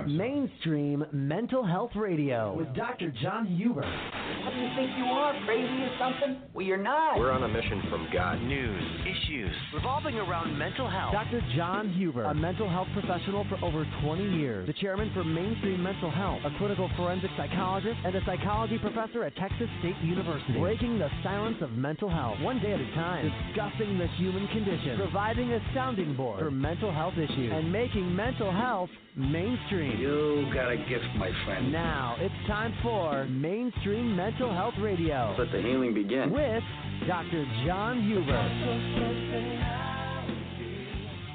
Mainstream Mental Health Radio with Dr. John Huber. What do you think you are, crazy or something? Well, you're not. We're on a mission from God. News, issues revolving around mental health. Dr. John Huber, a mental health professional for over 20 years, the chairman for Mainstream Mental Health, a clinical forensic psychologist, and a psychology professor at Texas State University. Breaking the silence of mental health, one day at a time, discussing the human condition, providing a sounding board for mental health issues, and making mental health mainstream. You got a gift, my friend. Now it's time for Mainstream Mental Health Radio. Let the healing begin. With Dr. John Huber.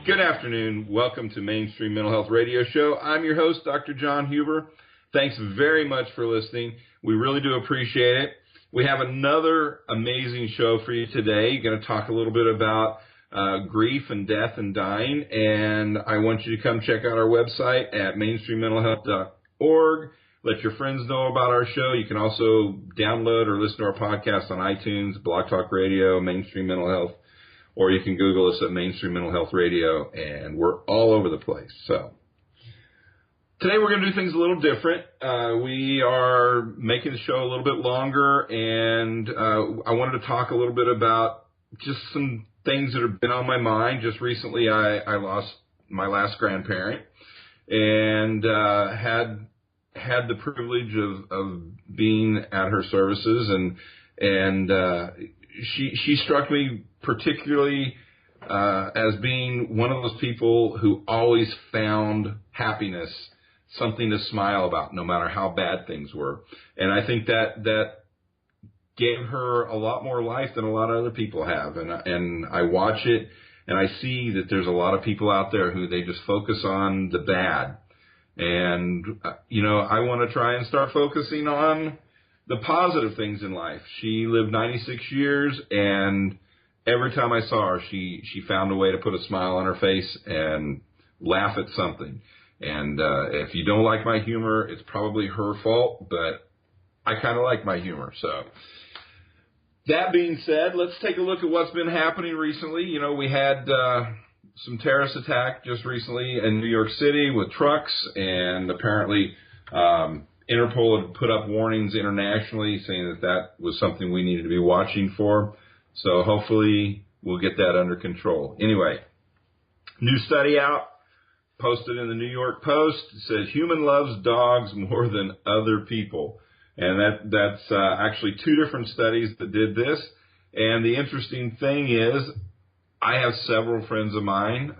Good afternoon. Welcome to Mainstream Mental Health Radio Show. I'm your host, Dr. John Huber. Thanks very much for listening. We really do appreciate it. We have another amazing show for you today. Going to talk a little bit about grief and death and dying, and I want you to come check out our website at mainstreammentalhealth.org. Let your friends know about our show. You can also download or listen to our podcast on iTunes, Blog Talk Radio, Mainstream Mental Health, or you can Google us at Mainstream Mental Health Radio, and we're all over the place. So today we're going to do things a little different. We are making the show a little bit longer, and I wanted to talk a little bit about just some things that have been on my mind. Just recently I lost my last grandparent, and had the privilege of being at her services, and she struck me particularly as being one of those people who always found happiness, something to smile about, no matter how bad things were. And I think that gave her a lot more life than a lot of other people have. And I watch it, and I see that there's a lot of people out there who they just focus on the bad. And, I want to try and start focusing on the positive things in life. She lived 96 years, and every time I saw her, she found a way to put a smile on her face and laugh at something. And if you don't like my humor, it's probably her fault, but I kind of like my humor. So that being said, let's take a look at what's been happening recently. We had some terrorist attack just recently in New York City with trucks, and apparently Interpol had put up warnings internationally saying that was something we needed to be watching for. So hopefully we'll get that under control. Anyway, new study out, posted in the New York Post. It says human loves dogs more than other people. And that's actually two different studies that did this. And the interesting thing is, I have several friends of mine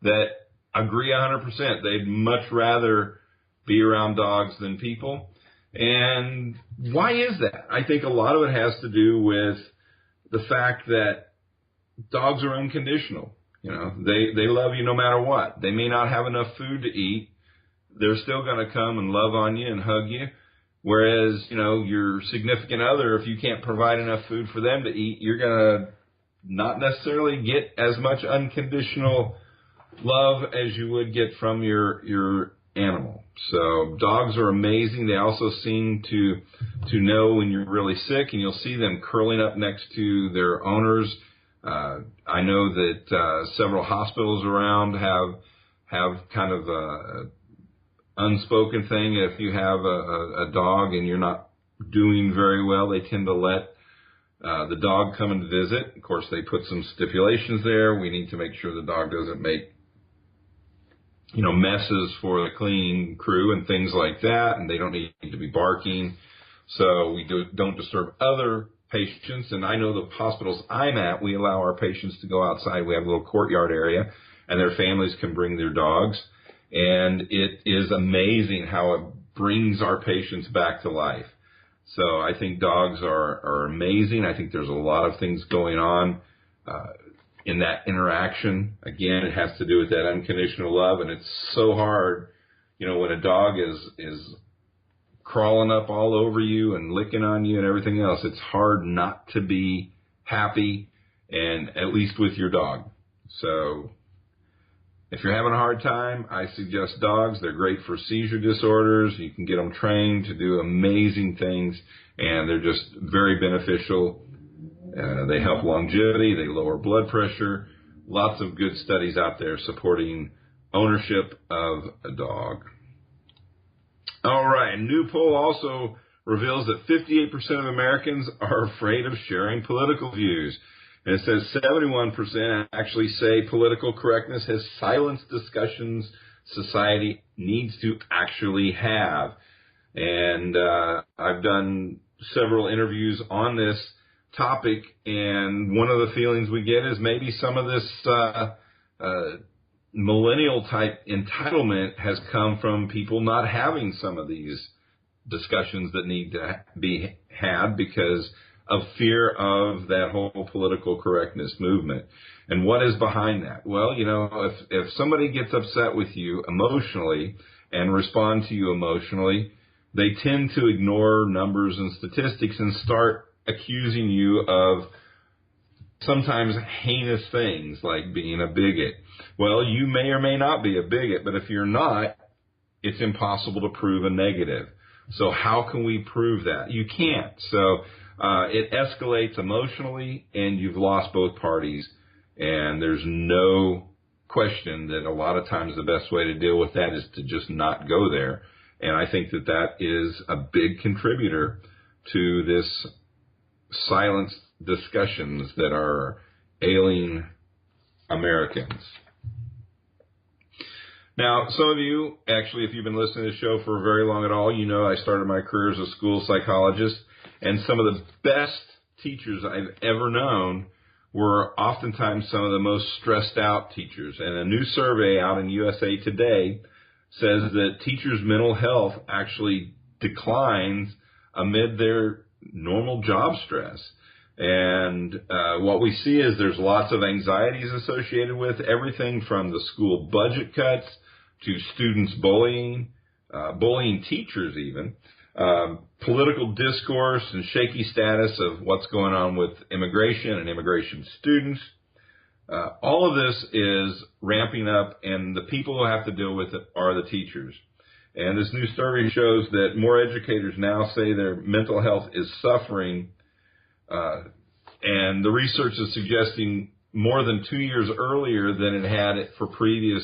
that agree 100%. They'd much rather be around dogs than people. And why is that? I think a lot of it has to do with the fact that dogs are unconditional. They love you no matter what. They may not have enough food to eat. They're still going to come and love on you and hug you. Whereas, your significant other, if you can't provide enough food for them to eat, you're going to not necessarily get as much unconditional love as you would get from your animal. So dogs are amazing. They also seem to know when you're really sick, and you'll see them curling up next to their owners. I know that several hospitals around have kind of a unspoken thing. If you have a dog and you're not doing very well, they tend to let the dog come and visit. Of course, they put some stipulations there. We need to make sure the dog doesn't make messes for the cleaning crew and things like that, and they don't need to be barking. So we don't disturb other patients. And I know the hospitals I'm at, we allow our patients to go outside. We have a little courtyard area, and their families can bring their dogs. And it is amazing how it brings our patients back to life. So I think dogs are amazing. I think there's a lot of things going on in that interaction. Again, it has to do with that unconditional love, and it's so hard, when a dog is crawling up all over you and licking on you and everything else. It's hard not to be happy, and at least with your dog. So if you're having a hard time, I suggest dogs. They're great for seizure disorders. You can get them trained to do amazing things, and they're just very beneficial. They help longevity. They lower blood pressure. Lots of good studies out there supporting ownership of a dog. All right, a new poll also reveals that 58% of Americans are afraid of sharing political views. And it says 71% actually say political correctness has silenced discussions society needs to actually have. And I've done several interviews on this topic, and one of the feelings we get is maybe some of this millennial-type entitlement has come from people not having some of these discussions that need to be had because of fear of that whole political correctness movement. And what is behind that? Well, you know, if somebody gets upset with you emotionally and respond to you emotionally, they tend to ignore numbers and statistics and start accusing you of sometimes heinous things like being a bigot. Well, you may or may not be a bigot, but if you're not, it's impossible to prove a negative. So how can we prove that? You can't. So it escalates emotionally, and you've lost both parties. And there's no question that a lot of times the best way to deal with that is to just not go there. And I think that that is a big contributor to this silenced discussions that are ailing Americans. Now, some of you, actually, if you've been listening to the show for very long at all, you know I started my career as a school psychologist, and some of the best teachers I've ever known were oftentimes some of the most stressed out teachers. And a new survey out in USA Today says that teachers' mental health actually declines amid their normal job stress. And what we see is there's lots of anxieties associated with everything from the school budget cuts to students bullying, bullying teachers even, political discourse and shaky status of what's going on with immigration and immigration students. All of this is ramping up, and the people who have to deal with it are the teachers. And this new survey shows that more educators now say their mental health is suffering, and the research is suggesting more than 2 years earlier than it had it for previous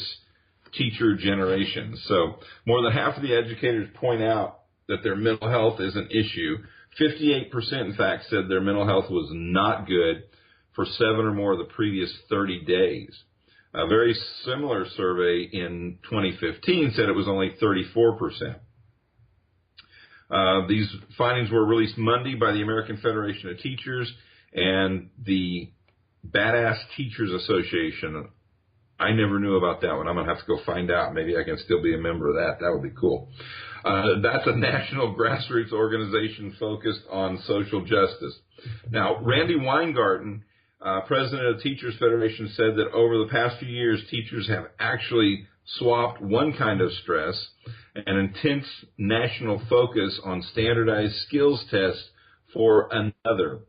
teacher generations. So more than half of the educators point out that their mental health is an issue. 58%, in fact, said their mental health was not good for 7 or more of the previous 30 days. A very similar survey in 2015 said it was only 34%. These findings were released Monday by the American Federation of Teachers and the Badass Teachers Association. I never knew about that one. I'm going to have to go find out. Maybe I can still be a member of that. That would be cool. That's a national grassroots organization focused on social justice. Now, Randy Weingarten, president of Teachers Federation, said that over the past few years, teachers have actually swapped one kind of stress, an intense national focus on standardized skills tests, for another.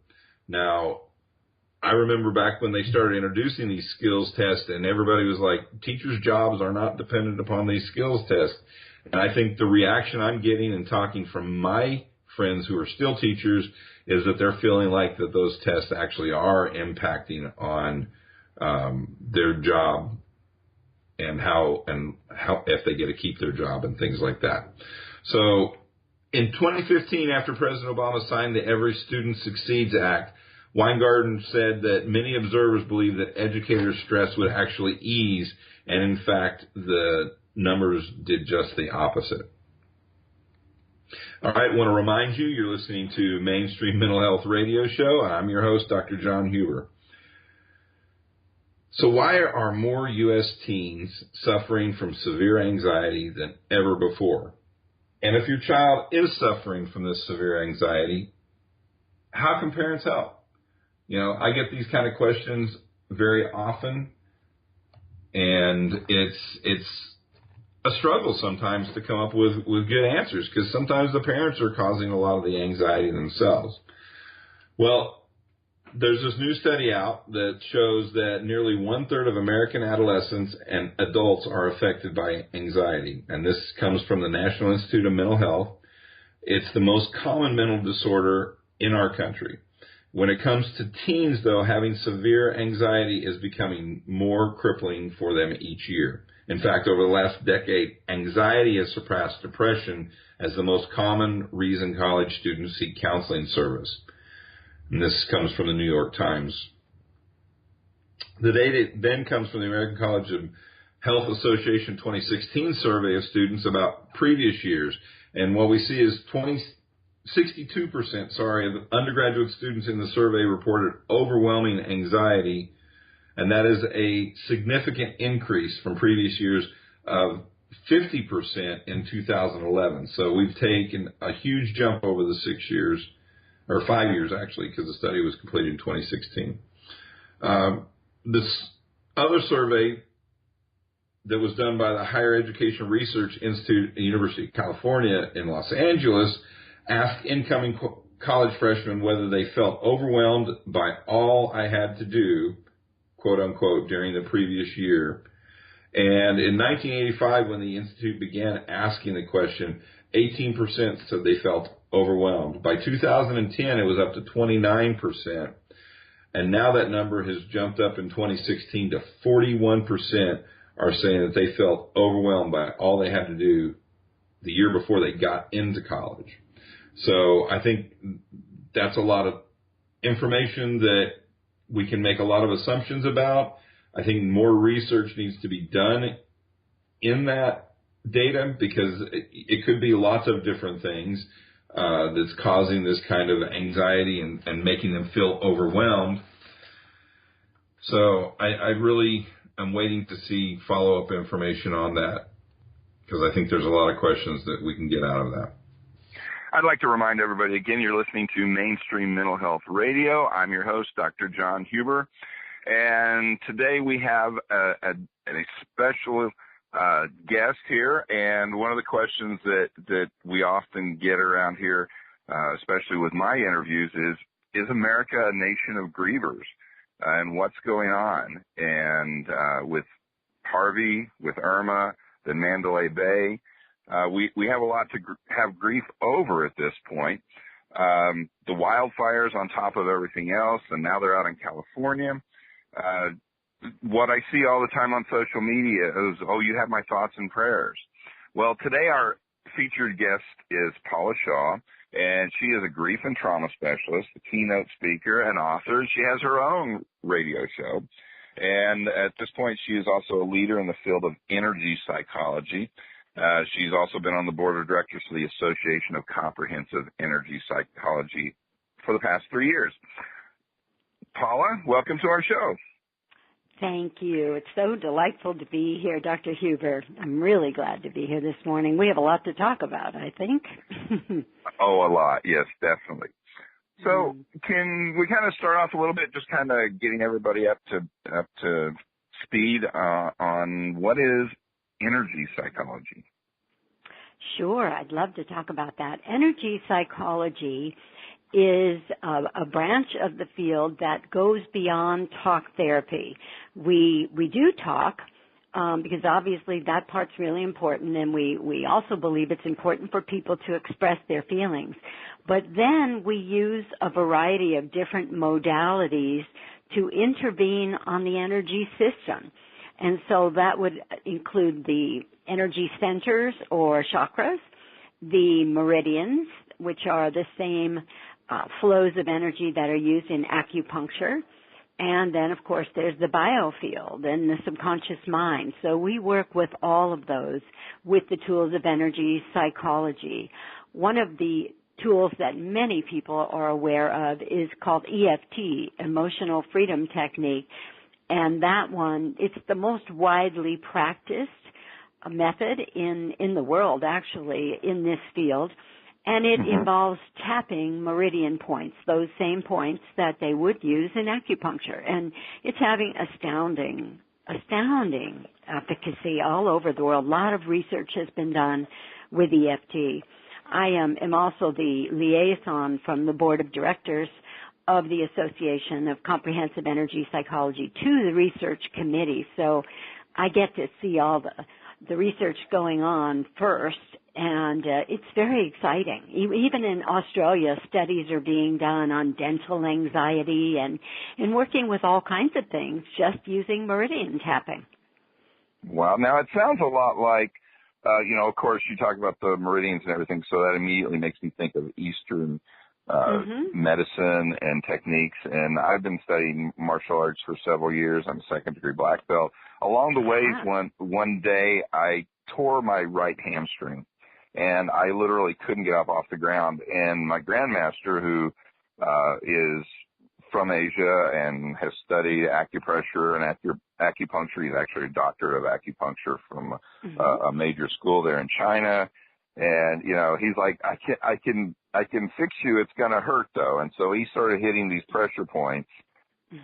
Now, I remember back when they started introducing these skills tests, and everybody was like, teachers' jobs are not dependent upon these skills tests. And I think the reaction I'm getting and talking from my friends who are still teachers is that they're feeling like that those tests actually are impacting on their job and how if they get to keep their job and things like that. So in 2015, after President Obama signed the Every Student Succeeds Act, Weingarten said that many observers believe that educators' stress would actually ease, and in fact, the numbers did just the opposite. All right, I want to remind you, you're listening to Mainstream Mental Health Radio Show. I'm your host, Dr. John Huber. So why are more U.S. teens suffering from severe anxiety than ever before? And if your child is suffering from this severe anxiety, how can parents help? You know, I get these kind of questions very often, and it's a struggle sometimes to come up with good answers, because sometimes the parents are causing a lot of the anxiety themselves. Well, there's this new study out that shows that nearly 1/3 of American adolescents and adults are affected by anxiety, and this comes from the National Institute of Mental Health. It's the most common mental disorder in our country. When it comes to teens, though, having severe anxiety is becoming more crippling for them each year. In fact, over the last decade, anxiety has surpassed depression as the most common reason college students seek counseling service. And this comes from the New York Times. The data then comes from the American College of Health Association 2016 survey of students about previous years. And what we see is 62% of undergraduate students in the survey reported overwhelming anxiety, and that is a significant increase from previous years of 50% in 2011. So we've taken a huge jump over the 6 years, or 5 years actually, because the study was completed in 2016. This other survey that was done by the Higher Education Research Institute at the University of California in Los Angeles asked incoming college freshmen whether they felt overwhelmed by all I had to do, quote unquote, during the previous year. And in 1985, when the Institute began asking the question, 18% said they felt overwhelmed. By 2010, it was up to 29%. And now that number has jumped up in 2016 to 41% are saying that they felt overwhelmed by all they had to do the year before they got into college. So I think that's a lot of information that we can make a lot of assumptions about. I think more research needs to be done in that data because it could be lots of different things that's causing this kind of anxiety and making them feel overwhelmed. So I really am waiting to see follow-up information on that because I think there's a lot of questions that we can get out of that. I'd like to remind everybody, again, you're listening to Mainstream Mental Health Radio. I'm your host, Dr. John Huber. And today we have a special guest here. And one of the questions that we often get around here, especially with my interviews, is America a nation of grievers? And what's going on? And with Harvey, with Irma, the Mandalay Bay, we have a lot to have grief over at this point. The wildfires on top of everything else, and now they're out in California. What I see all the time on social media is, oh, you have my thoughts and prayers. Well, today our featured guest is Paula Shaw, and she is a grief and trauma specialist, a keynote speaker, and author. She has her own radio show. And at this point, she is also a leader in the field of energy psychology. She's also been on the board of directors for the Association of Comprehensive Energy Psychology for the past 3 years. Paula, welcome to our show. Thank you. It's so delightful to be here, Dr. Huber. I'm really glad to be here this morning. We have a lot to talk about, I think. Oh, a lot. Yes, definitely. So can we kind of start off a little bit, just kind of getting everybody up to speed on what is energy psychology? Sure, I'd love to talk about that. Energy psychology is a branch of the field that goes beyond talk therapy. We do talk because obviously that part's really important, and we also believe it's important for people to express their feelings. But then we use a variety of different modalities to intervene on the energy system. And so that would include the energy centers or chakras, the meridians, which are the same flows of energy that are used in acupuncture. And then, of course, there's the biofield and the subconscious mind. So we work with all of those with the tools of energy psychology. One of the tools that many people are aware of is called EFT, Emotional Freedom Technique. And that one, it's the most widely practiced method in the world, actually, in this field. And it involves tapping meridian points, those same points that they would use in acupuncture. And it's having astounding efficacy all over the world. A lot of research has been done with EFT. I am also the liaison from the board of directors of the Association of Comprehensive Energy Psychology to the research committee. So I get to see all the research going on first, and it's very exciting. Even in Australia, studies are being done on dental anxiety and working with all kinds of things, just using meridian tapping. Wow. Now, it sounds a lot like, of course, you talk about the meridians and everything, so that immediately makes me think of Eastern medicine and techniques. And I've been studying martial arts for several years. I'm a second-degree black belt. Along the way, one day, I tore my right hamstring, and I literally couldn't get up off the ground. And my grandmaster, who is from Asia and has studied acupressure and acupuncture. He's actually a doctor of acupuncture from a major school there in China. And, he's like, I can fix you. It's going to hurt though. And so he started hitting these pressure points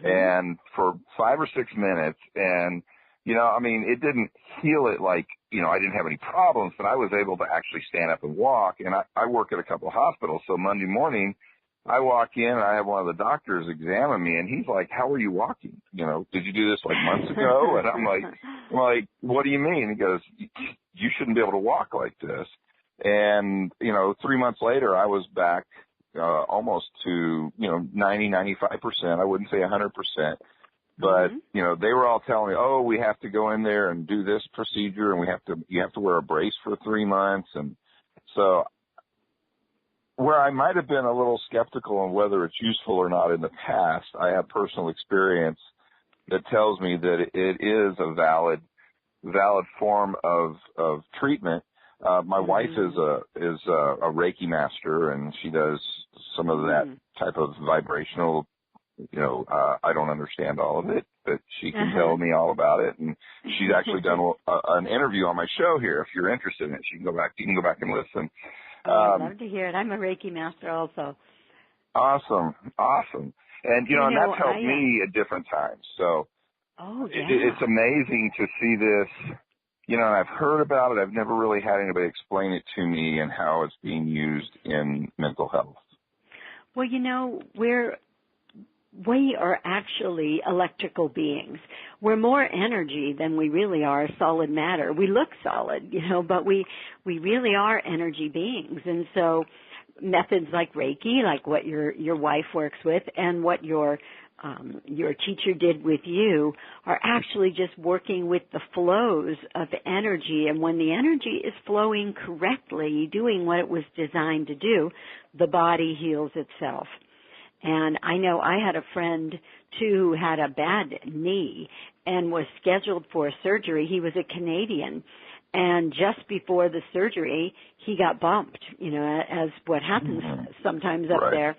and for 5 or 6 minutes. And, it didn't heal it like, I didn't have any problems, but I was able to actually stand up and walk. And I work at a couple of hospitals. So Monday morning, I walk in and I have one of the doctors examine me, and he's like, "How are you walking? Did you do this like months ago?" And I'm like, "What do you mean?" He goes, "You shouldn't be able to walk like this." And 3 months later, I was back almost to 90-95%. I wouldn't say 100%, but they were all telling me, "Oh, we have to go in there and do this procedure, and you have to wear a brace for 3 months." And so, where I might have been a little skeptical on whether it's useful or not in the past, I have personal experience that tells me that it is a valid form of treatment. My wife is a Reiki master, and she does some of that type of vibrational. I don't understand all of it, but she can tell me all about it. And she's actually done an interview on my show here. If you're interested in it, you can go back and listen. I'd love to hear it. I'm a Reiki master also. Awesome. And, and that's helped me at different times. So it's amazing to see this, and I've heard about it. I've never really had anybody explain it to me and how it's being used in mental health. Well, we are actually electrical beings. We're more energy than we really are solid matter. We look solid, but we really are energy beings. And so methods like Reiki, like what your wife works with, and what your teacher did with you, are actually just working with the flows of energy. And when the energy is flowing correctly, doing what it was designed to do, the body heals itself. And I know I had a friend, too, who had a bad knee and was scheduled for surgery. He was a Canadian. And just before the surgery, he got bumped, as what happens sometimes up there.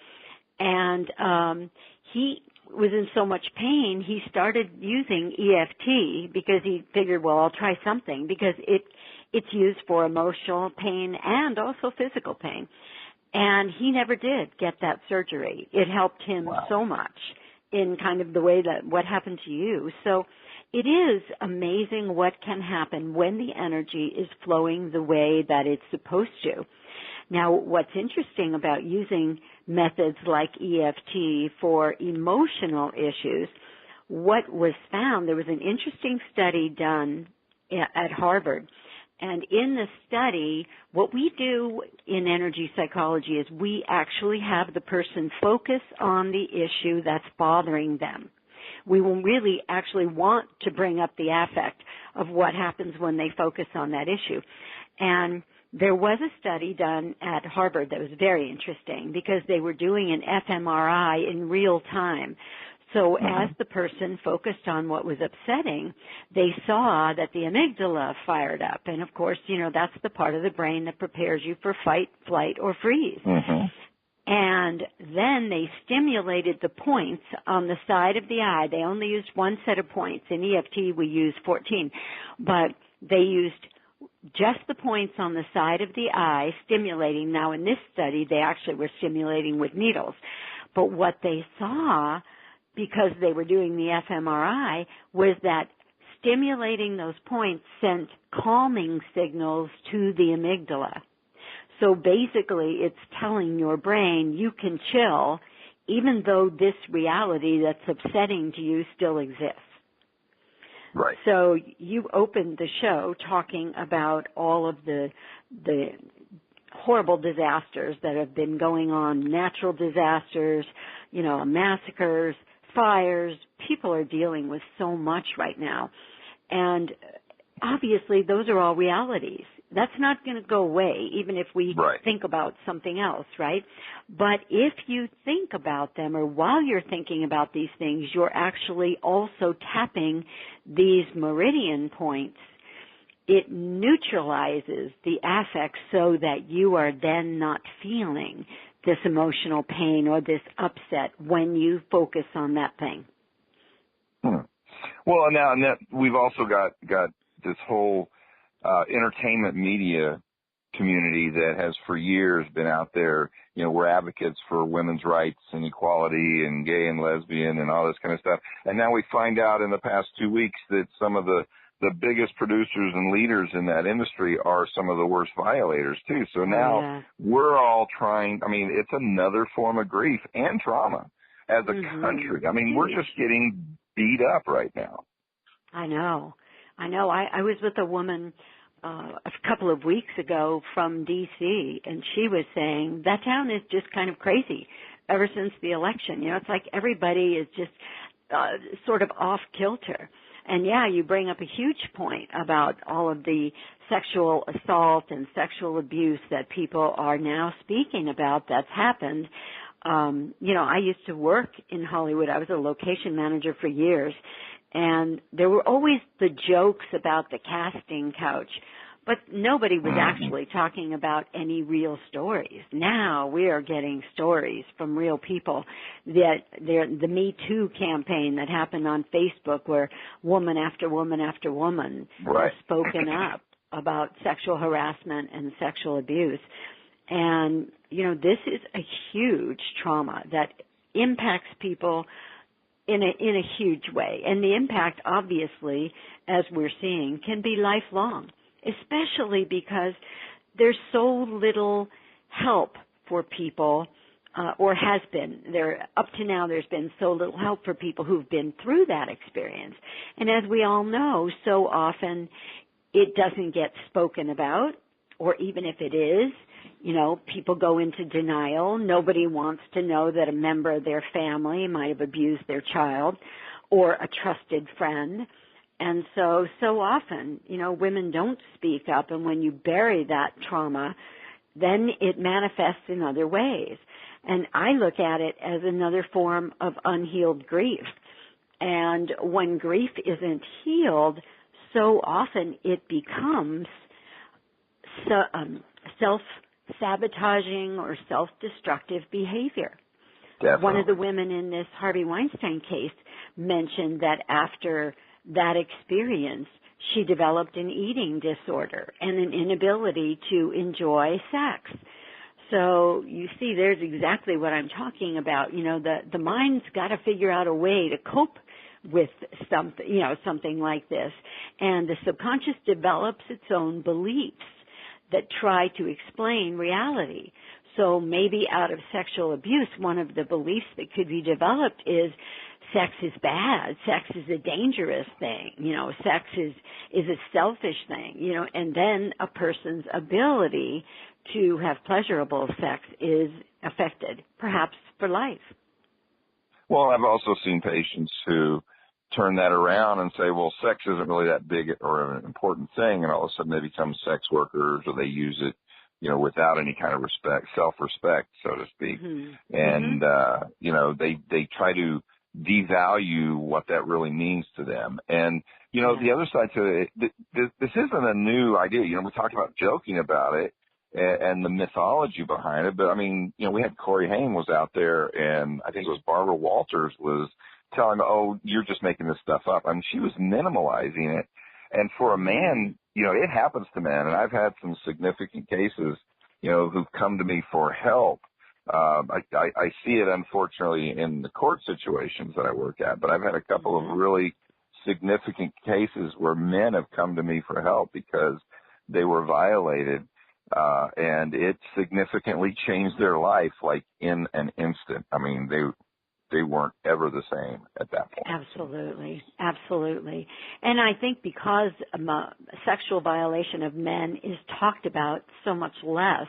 And he was in so much pain, he started using EFT because he figured, well, I'll try something, because it's used for emotional pain and also physical pain. And he never did get that surgery. It helped him so much in kind of the way that what happened to you. So it is amazing what can happen when the energy is flowing the way that it's supposed to. Now, what's interesting about using methods like EFT for emotional issues, what was found, there was an interesting study done at Harvard. And in the study, what we do in energy psychology is we actually have the person focus on the issue that's bothering them. We will really actually want to bring up the affect of what happens when they focus on that issue. And there was a study done at Harvard that was very interesting because they were doing an fMRI in real time. So as the person focused on what was upsetting, they saw that the amygdala fired up. And, of course, that's the part of the brain that prepares you for fight, flight, or freeze. And then they stimulated the points on the side of the eye. They only used one set of points. In EFT, we use 14. But they used just the points on the side of the eye, stimulating. Now, in this study, they actually were stimulating with needles. But what they saw, because they were doing the fMRI, was that stimulating those points sent calming signals to the amygdala. So basically, it's telling your brain you can chill even though this reality that's upsetting to you still exists. Right. So you opened the show talking about all of the horrible disasters that have been going on, natural disasters, massacres, fires. People are dealing with so much right now. And obviously those are all realities. That's not going to go away, even if we think about something else, right? But if you think about them, or while you're thinking about these things, you're actually also tapping these meridian points. It neutralizes the affect so that you are then not feeling this emotional pain or this upset when you focus on that thing. Well, now we've also got this whole entertainment media community that has for years been out there. You know, we're advocates for women's rights and equality and gay and lesbian and all this kind of stuff. And now we find out in the past 2 weeks that some of the biggest producers and leaders in that industry are some of the worst violators too. So now we're all trying, I mean, it's another form of grief and trauma as a country. I mean, we're just getting beat up right now. I know. I was with a woman a couple of weeks ago from D.C., and she was saying that town is just kind of crazy ever since the election. You know, it's like everybody is just sort of off kilter. And yeah, you bring up a huge point about all of the sexual assault and sexual abuse that people are now speaking about that's happened. You know, I used to work in Hollywood. I was a location manager for years. And there were always the jokes about the casting couch, but nobody was actually talking about any real stories. Now we are getting stories from real people. The Me Too campaign that happened on Facebook, where woman after woman after woman has spoken up about sexual harassment and sexual abuse. And, you know, this is a huge trauma that impacts people in a huge way. And the impact, obviously, as we're seeing, can be lifelong, especially because there's so little help for people, or has been. Up to now, there's been so little help for people who've been through that experience. And as we all know, so often it doesn't get spoken about, or even if it is, you know, people go into denial. Nobody wants to know that a member of their family might have abused their child or a trusted friend. And so often, you know, women don't speak up. And when you bury that trauma, then it manifests in other ways. And I look at it as another form of unhealed grief. And when grief isn't healed, so often it becomes self-sabotaging or self-destructive behavior. Definitely. One of the women in this Harvey Weinstein case mentioned that after that experience, she developed an eating disorder and an inability to enjoy sex. So you see, there's exactly what I'm talking about. You know, the mind's got to figure out a way to cope with something, you know, something like this. And the subconscious develops its own beliefs that try to explain reality. So maybe out of sexual abuse, one of the beliefs that could be developed is sex is bad, sex is a dangerous thing, you know, sex is a selfish thing, you know, and then a person's ability to have pleasurable sex is affected, perhaps for life. Well, I've also seen patients who turn that around and say, well, sex isn't really that big or an important thing, and all of a sudden they become sex workers, or they use it, you know, without any kind of respect, self-respect, so to speak. And, you know, they try to devalue what that really means to them. And, you know, the other side to it, this isn't a new idea. You know, we talked about joking about it and the mythology behind it, but I mean, you know, we had Corey Haim was out there, and I think it was Barbara Walters was telling them, oh, you're just making this stuff up. I mean, she was minimalizing it. And for a man, you know, it happens to men, and I've had some significant cases, you know, who've come to me for help. I see it, unfortunately, in the court situations that I work at, but I've had a couple of really significant cases where men have come to me for help because they were violated, and it significantly changed their life, like in an instant. I mean, they weren't ever the same at that point. Absolutely. Absolutely. And I think because sexual violation of men is talked about so much less,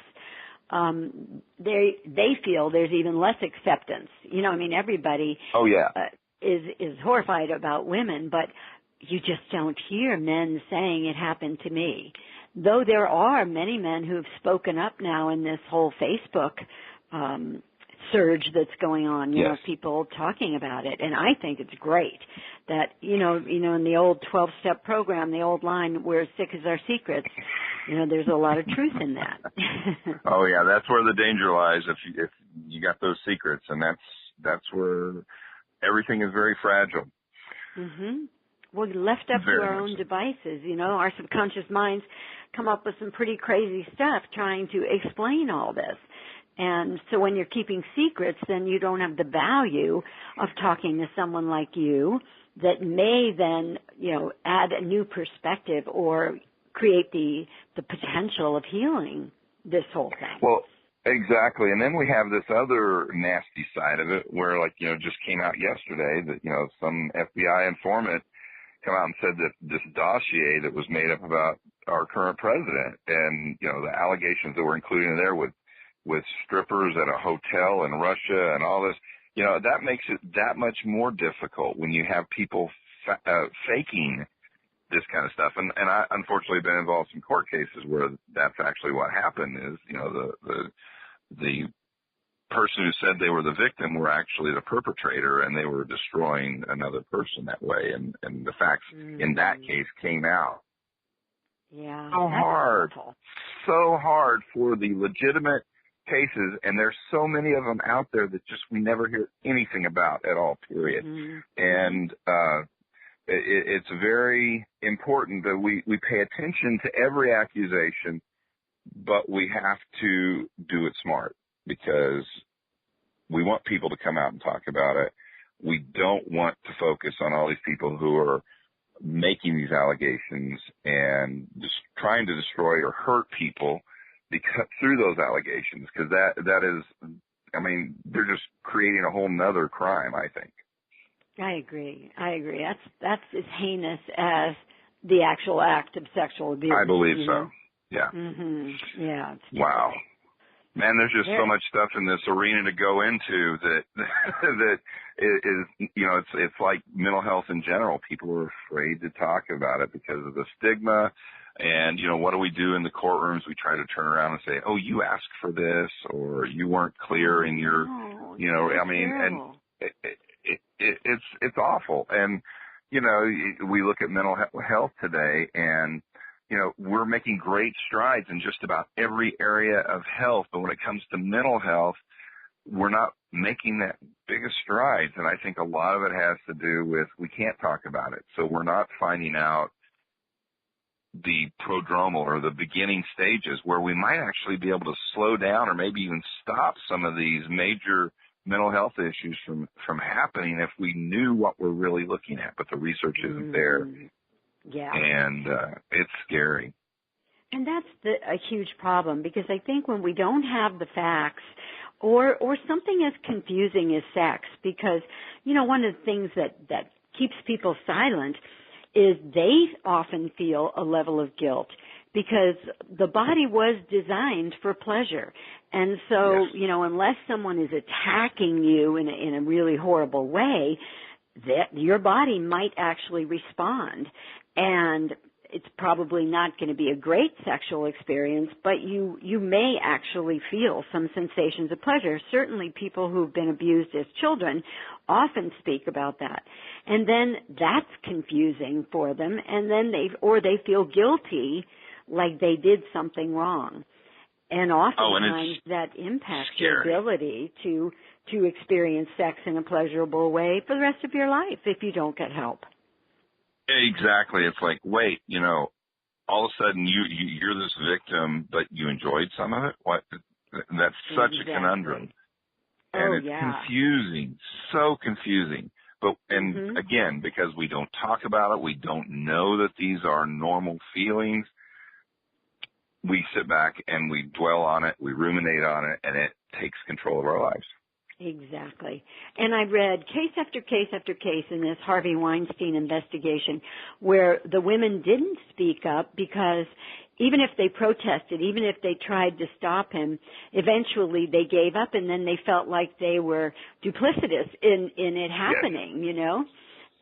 they feel there's even less acceptance. You know, I mean, everybody is horrified about women, but you just don't hear men saying it happened to me. Though there are many men who have spoken up now in this whole Facebook surge that's going on, you know, people talking about it. And I think it's great that, you know, in the old 12-step program, the old line, we're as sick as our secrets, you know, there's a lot of truth in that. Oh, yeah, that's where the danger lies if you got those secrets, and that's where everything is very fragile. Mm-hmm. Well, left up to our own devices, you know, our subconscious minds come up with some pretty crazy stuff trying to explain all this. And so when you're keeping secrets, then you don't have the value of talking to someone like you that may then, you know, add a new perspective or create the potential of healing this whole thing. Well, exactly. And then we have this other nasty side of it where, like, you know, just came out yesterday that, you know, some FBI informant come out and said that this dossier that was made up about our current president and, you know, the allegations that were included in there with strippers at a hotel in Russia and all this, you know, that makes it that much more difficult when you have people faking this kind of stuff. And I unfortunately been involved in some court cases where that's actually what happened is, you know, the person who said they were the victim were actually the perpetrator and they were destroying another person that way. And the facts in that case came out. Yeah. So hard for the legitimate cases, and there's so many of them out there that just we never hear anything about at all, period. Mm-hmm. And it's very important that we pay attention to every accusation, but we have to do it smart because we want people to come out and talk about it. We don't want to focus on all these people who are making these allegations and just trying to destroy or hurt people through those allegations, because that is, I mean, they're just creating a whole nother crime, I think. I agree. That's as heinous as the actual act of sexual abuse. I believe so. Know? Yeah. Mm-hmm. Yeah. Wow. Man, there's just so much stuff in this arena to go into that is, you know, it's like mental health in general. People are afraid to talk about it because of the stigma. And, you know, what do we do in the courtrooms? We try to turn around and say, oh, you asked for this, or you weren't clear in your, you know, I mean, terrible. And it's awful. And, you know, we look at mental health today and, you know, we're making great strides in just about every area of health. But when it comes to mental health, we're not making that biggest strides. And I think a lot of it has to do with we can't talk about it. So we're not finding out the prodromal or the beginning stages where we might actually be able to slow down or maybe even stop some of these major mental health issues from happening if we knew what we're really looking at, but the research isn't there. Yeah. And it's scary. And that's a huge problem because I think when we don't have the facts or something as confusing as sex, because, you know, one of the things that keeps people silent is they often feel a level of guilt because the body was designed for pleasure. And so, you know, unless someone is attacking you in a really horrible way, that your body might actually respond. And it's probably not going to be a great sexual experience, but you may actually feel some sensations of pleasure. Certainly people who've been abused as children often speak about that. And then that's confusing for them, and then they feel guilty like they did something wrong. And oftentimes that impacts your ability to experience sex in a pleasurable way for the rest of your life if you don't get help. Exactly. It's like, wait, you know, all of a sudden you're this victim, but you enjoyed some of it? What? That's such a conundrum. And it's confusing, so confusing. But, and again, because we don't talk about it, we don't know that these are normal feelings, we sit back and we dwell on it, we ruminate on it, and it takes control of our lives. Exactly. And I read case after case after case in this Harvey Weinstein investigation where the women didn't speak up because even if they protested, even if they tried to stop him, eventually they gave up and then they felt like they were duplicitous in it happening, you know.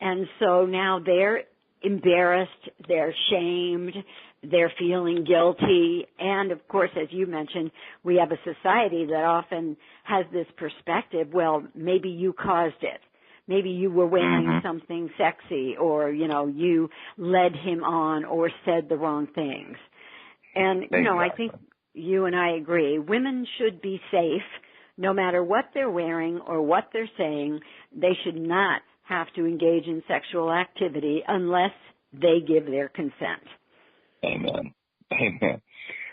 And so now they're embarrassed, they're shamed, they're feeling guilty, and of course, as you mentioned, we have a society that often has this perspective, well, maybe you caused it. Maybe you were wearing something sexy, or, you led him on or said the wrong things. And, I think you and I agree. Women should be safe no matter what they're wearing or what they're saying. They should not have to engage in sexual activity unless they give their consent. Amen.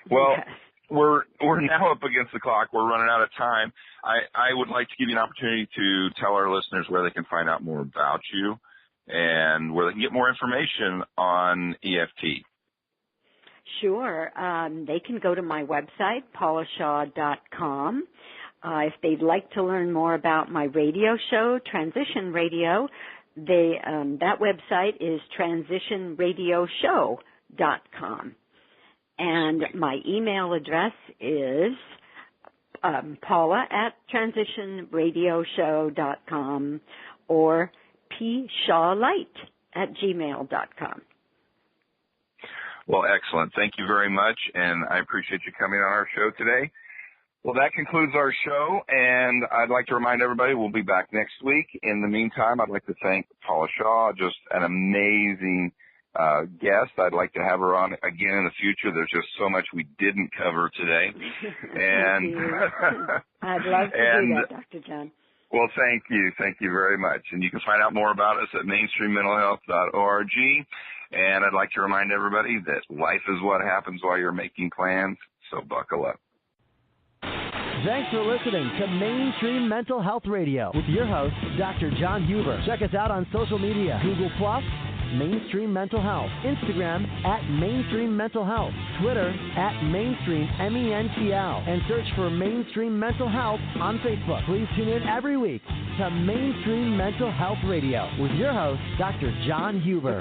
Well, yes. We're now up against the clock. We're running out of time. I would like to give you an opportunity to tell our listeners where they can find out more about you and where they can get more information on EFT. Sure. They can go to my website, paulashaw.com. If they'd like to learn more about my radio show, Transition Radio, that website is transitionradioshow.com. And my email address is paula@transitionradioshow.com or pshawlight@gmail.com. Well, excellent. Thank you very much, and I appreciate you coming on our show today. Well, that concludes our show, and I'd like to remind everybody we'll be back next week. In the meantime, I'd like to thank Paula Shaw, just an amazing guest. I'd like to have her on again in the future. There's just so much we didn't cover today. And I'd love to do that, Dr. John. Well, thank you. Thank you very much. And you can find out more about us at mainstreammentalhealth.org. And I'd like to remind everybody that life is what happens while you're making plans, so buckle up. Thanks for listening to Mainstream Mental Health Radio with your host, Dr. John Huber. Check us out on social media, Google+, Mainstream Mental Health, Instagram @Mainstream Mental Health, Twitter @Mainstream MENTL, and search for Mainstream Mental Health on Facebook. Please tune in every week to Mainstream Mental Health Radio with your host, Dr. John Huber.